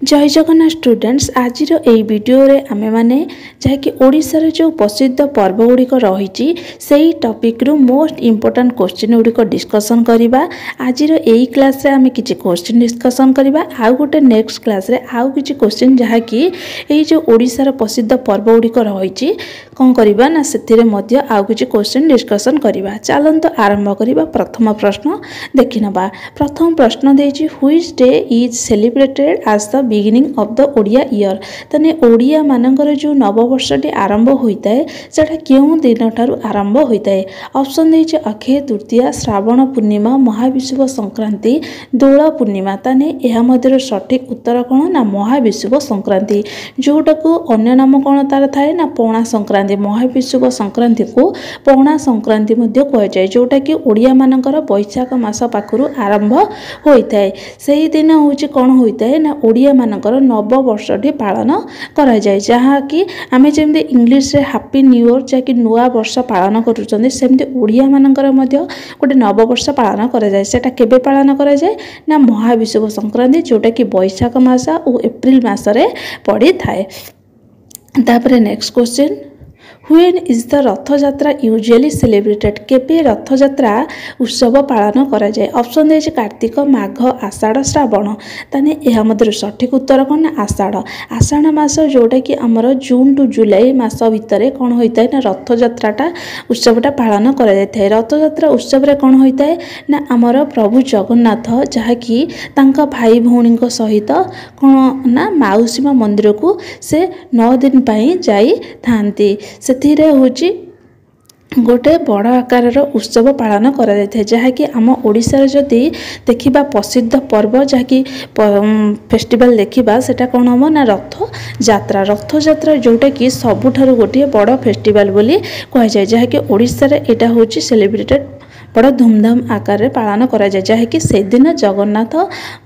जय जगन्नाथ स्टूडेंट्स आज यही वीडियो रे आमे माने जहाँकि ओडिशार जो प्रसिद्ध पर्व गुड़िक रही से टॉपिक रु मोस्ट इम्पोर्टेंट क्वेश्चन गुड़िक डिस्कसन करवा। आज यही क्लास रे आमे किछि क्वेश्चन डिस्कसन करवा। आउ गोटे नेक्स्ट क्लास रे आउ किछि क्वेश्चन जहाँकि यही जो ओडिशार प्रसिद्ध पर्व गुड़िक रही कौन करवा ना से मध्य आउ किछि क्वेश्चन डिस्कसन करवा। चलंतु आरंभ करवा। प्रथम प्रश्न देखि नबा। प्रथम प्रश्न देछि which day is celebrated as the beginning of the Odia year. तने ओडिया मानकर जो नववर्षटी आरंभ होता है सेटा क्यों दिन ठारू आरंभ होता है। ऑप्शन देछि अक्षय तृतीया, श्रावण पूर्णिमा, महाविषुव संक्रांति, दोल पूर्णिमा। तने एहा मध्यर सठिक उत्तर कौन ना महाविषुव संक्रांति, जोटा को अन्य नाम कौन तार थाए ना पौना संक्रांति। महाविषुव संक्रांति को पौना संक्रांति मध्य कह जाए, जोटा कि ओडिया मानकर बैशाख मास पाखरु आरंभ होता है। सही दिन होछि कौन होता है ना ओडिया मानकर नववर्षटी पालन करा जाए, जहाँ कि आमे जेमते इंग्लिश रे हैप्पी न्यू ईयर जाकि नुआ वर्ष पालन करूछन्ते सेमते ओडिया मानकर मध्य गोटे नववर्ष पालन करा जाए। सेटा केबे पालन करा जाए ना महाविषुव संक्रांति, जोटा कि बैशाख मास और एप्रिल मास रे पड़ी थाए। तापरे next question when is the रथ यात्रा यूजुअली सेलिब्रेटेड। केबे रथ यात्रा उत्सव पालन करा जाए। ऑप्शन दे कार्तिक, माघ, आषाढ़, श्रावण। ताने यह मध्य सठिक उत्तर कौन ना आषाढ़। आषाढ़ मास जोटा कि आमर जून टू जुलाई मास भितर कौन होता है ना रथ यात्राटा उत्सवटा पालन करा जाए। रथ यात्रा उत्सव रे कौन होता है ना आमर प्रभु जगन्नाथ जहाँकि तांका भाई भौणी सहित कौन ना माउसीमा मंदिर को से 9 दिन पाई जाई थांती। से होची गोटे बड़ आकार उत्सव पालन करा जाए, जहाँकि आम ओडिशार जदि देखिबा प्रसिद्ध पर्व जहाँकि फेस्टिवल देखिबा सेटा कौन हम ना रथ यात्रा। रथ यात्रा जोटा कि सबुठारु गोटे बड़ फेस्टिवल बोली कह जाए, जहाँकि ओडिशार एटा होची सेलिब्रेटेड बड़ धूमधाम आकार पालन करा जाए, जहाँकि से दिन जगन्नाथ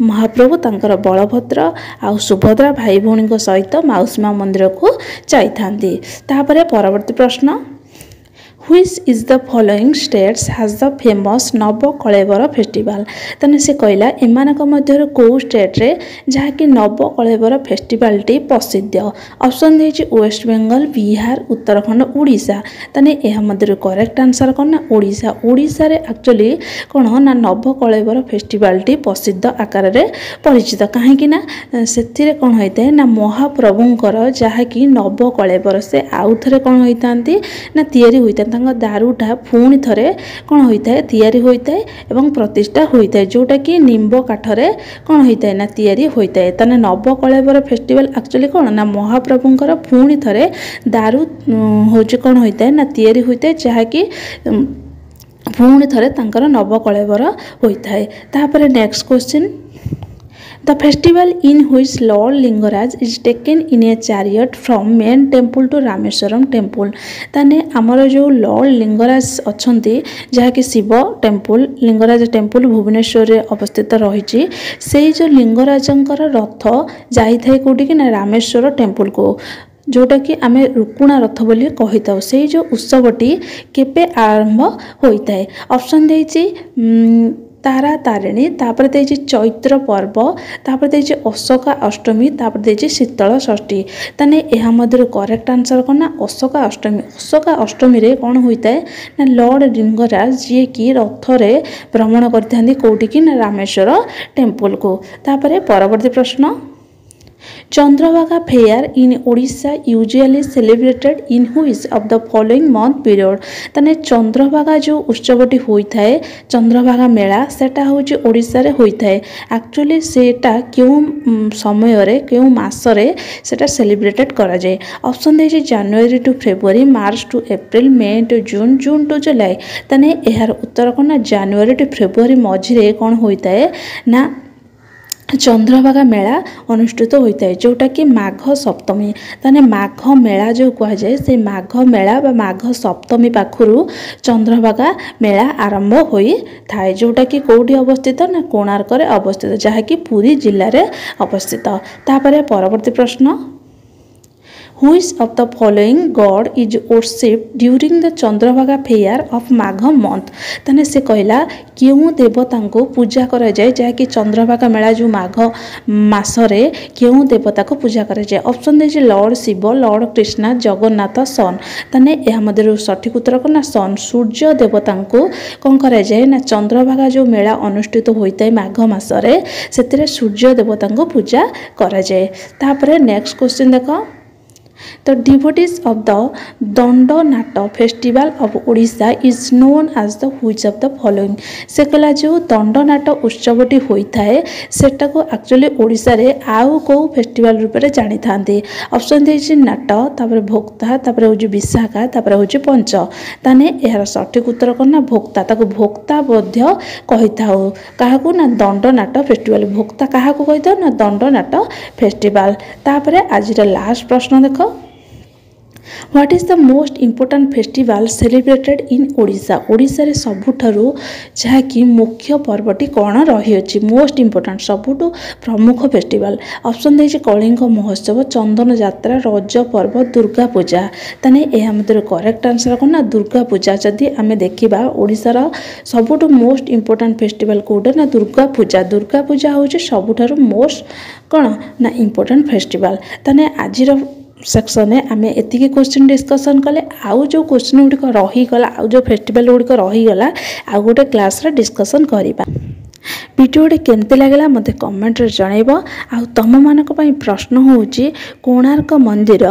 महाप्रभु तांकर बलभद्र आउ सुभद्रा भाई भौणी सहित माउसीमा मंदिर को जाइथांती। तापरे परवर्ती प्रश्न Which is the following states has the famous नव कलेवर फेस्टिवल। तने से कहला एमानक मध्यरु को स्टेट रे जहाँकि नव कलेवर फेस्टिवल टी प्रसिद्ध। ऑप्शन देछि वेस्ट बेंगल, बिहार, उत्तराखंड, उड़ीसा। तने एहा मध्यरु करेक्ट आंसर कौन ना उड़ीसा। उड़ीसा रे एक्चुअली कौन ना नव कलेवर फेस्टिवल टी प्रसिद्ध आकार रे परिचित, कहीं ना से कौन होता है ना महाप्रभुंकर जहाँकि नव कलेवर से आउ थे कौन होता ना तैयारी होता दारूटा पुणी थे कौन होता है तैयारी होता है एवं प्रतिष्ठा होता है, जोटा कि निम्ब काठरे कौन होता है ना तैयारी होता है। तने नव कलेवर फेस्टिवल एक्चुअली कौन ना महाप्रभुंकर पुणी थे दारू होची कौन होता है ना तैयारी होता है, जहाँकि पुणी थे तांकर नव कलेवर होता है। तापर next question The festival in which Lord Lingaraj is taken in a chariot from main temple to Rameswaram temple। ताने आमर जो लॉर्ड लिंगराज अछंती जहाँकि शिव टेम्पल लिंगराज टेम्पल भुवनेश्वर रे अवस्थित रही, से जो लिंगराजंकर रथ जाई थाए कोठी कि ना रामेश्वर टेम्पल को, जोटा कि आमे रुकुणा रथ बोली कही था। से जो उत्सवटी केबे आरंभ होता है। ऑप्शन देछि तारा तारिणी, तापर देछि चैत्र पर्व, तापर देछि अशोका अष्टमी, तापर देछि शीतल षष्ठी। तने एहा मध्यर करेक्ट आंसर कौन ना अशोका अष्टमी। अशोका अष्टमी रे कौन होता है ना लॉर्ड लिंगराज जी कि रथ रे भ्रमण करथांती कोठी कि ना रामेश्वर टेम्पल को। तापर परवर्ती प्रश्न Chandrabhaga fair in Odisha usually celebrated in which of the following month period. तने चंद्रभागा जो उत्सवटी होता है चंद्रभागा मेला सेटा होची ओडिशा रे होता है। एक्चुअली सेटा क्यों समय रे क्यों मास रे सेटा सेलिब्रेटेड करा जाए। ऑप्शन देछि January to February, March to April, May to June, June to July. तने एहार उत्तर कौन ना जनवरी टू फेब्रुआरी मझिरे कौन होता है ना चंद्रभागा मेला अनुष्ठित होता है, जोटा कि माघ सप्तमी। ताने माघ मेला जो कह जाए से माघ मेला बा माघ सप्तमी पाखरु चंद्रभागा मेला आरंभ होई थाए, जोटा कि कोठी अवस्थित ना कोणार्क रे अवस्थित, जहाँकि पुरी जिल्ला रे अवस्थित। तापरे परवर्ती प्रश्न Which of the following god is worshipped during the Chandrabhaga fair of Magh month? ताने से कहला क्यों देवता को पूजा करा जाए जहाँकि चंद्रभागा मेला जो माघ मासरे क्यों देवता को पूजा करा जाए? ऑप्शन दे लॉर्ड शिव, लॉर्ड कृष्णा, जगन्नाथ, सन। ताने यह मध्य सठिक उत्तर कौन ना सन। सूर्य देवता को कौन करा जाए ना चंद्रभागा जो मेला अनुष्ठित होता है माघ मासरे से सूर्य देवता को पूजा करा जाए। तापर नेक्स्ट क्वेश्चन देख The devotees of the Dandanata festival of Odisha is known as the which of the following? से कहला जो दंडनाट उत्सवटी होता है सेटा को एक्चुअली ओडिशा रे आउ को फेस्टिवल रूप में जानी थांती। ऑप्शन दे नाट, तापर भोक्ता, तापर होची विशाखा, तापर होची पंच। ताने यार सठिक उत्तर करना भोक्ता। ताको भोक्ता बोध्य कहिता हो काहाकू ना दंडनाट फेस्टिवल। भोक्ता काहाकू कहिता ना दंडनाट फेस्टिवल। तापर आज लास्ट प्रश्न देखो What is the most important festival celebrated in Odisha? Odisha रे सबुठारु जहाँकि मुख्य पर्वटी कौन रही अछि? मोस्ट इम्पोर्टाट सबुठु प्रमुख फेस्टिवल। ऑप्शन दे कलिंग महोत्सव, चंदन यात्रा, रज पर्व, दुर्गा पूजा। ताने यह मध्य करेक्ट आंसर कौन ना दुर्गा पूजा। जदि आम देखा ओडिशार सबुठु मोस्ट इम्पोर्टाट फेस्टिवल कौटे ना दुर्गा पूजा। दुर्गा पूजा हूँ सबुठारु मोस्ट कौन ना इम्पोर्टाट फेस्टिवल। ताने आजिर सेक्शन में आम एतिकी क्वेश्चन डिस्कसन कले आउ जो क्वेश्चन गुड़िक रहीगला आउ जो फेस्टिवल गुड़िक रहीगला आउ गोटे क्लास रे डिस्कसन करिबा। वीडियोटी केमती लगला मते कमेंट रे जणाइबो। आउ तम मानक पई प्रश्न होउची कोणार्क मंदिर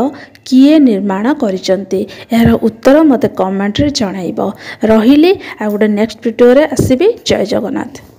किए निर्माण करिसंती यार उत्तर मते कमेंट रे जणाइबो। रहिली आ गोटे नेक्स्ट वीडियो रे आसीबी। जय जगन्नाथ।